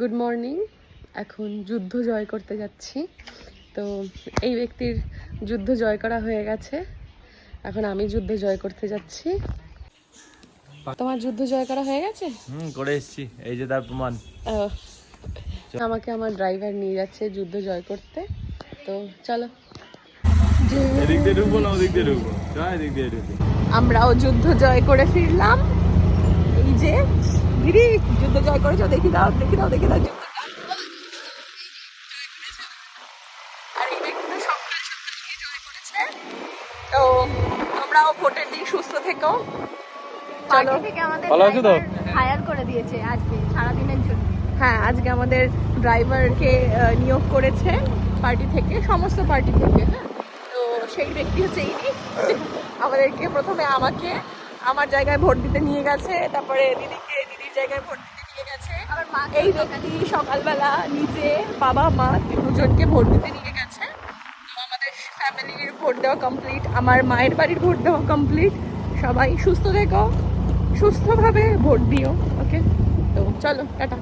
Good morning. এখন যুদ্ধ জয় করতে যাচ্ছি। তো এই ব্যক্তির যুদ্ধ জয় করা হয়ে গেছে, এখন আমি যুদ্ধ জয় করতে যাচ্ছি। তোমার যুদ্ধ জয় করা হয়ে গেছে? করে এসেছি, এই যে তার প্রমাণ। আমাকে আমার ড্রাইভার নিয়ে যাচ্ছে যুদ্ধ জয় করতে, তো চলো। এদিক দিয়ে ঢুকবো না ওদিক দিয়ে ঢুকবো, এদিক দিয়ে ঢুকবো। আমরাও যুদ্ধ জয় করে ফিরলাম। এই যে দিদি যুদ্ধ জয় করেছো, দেখি দাও দেখি দাও দেখি দাও যুদ্ধ। আর এই ব্যক্তিটা সকাল সকাল গিয়ে জয় করেছে। তো তোমরাও ভোটের দিন সুস্থ থেকো। পার্টি থেকে আমাদের ভালো আছো তো? হায়ার করে দিয়েছে আজকে সারাদিনের জন্য। হ্যাঁ, আজকে আমাদের ড্রাইভারকে নিয়োগ করেছে পার্টি থেকে, সমস্ত পার্টি থেকে। হ্যাঁ, তো সেই ব্যক্তি হচ্ছে ইনি। আমাদেরকে প্রথমে আমাকে আমার জায়গায় ভোট দিতে নিয়ে গেছে, তারপরে দিদিকে দিদির জায়গায় ভোট দিতে নিয়ে গেছে। আবার মা এই ব্যক্তি সকালবেলা নিজে বাবা মা দুজনকে ভোট দিতে নিয়ে গেছে। তো আমাদের ফ্যামিলির ভোট দেওয়া কমপ্লিট, আমার মায়ের বাড়ির ভোট দেওয়া কমপ্লিট। সবাই সুস্থ থেকো, সুস্থভাবে ভোট দিও। ওকে, তো চলো টাটা।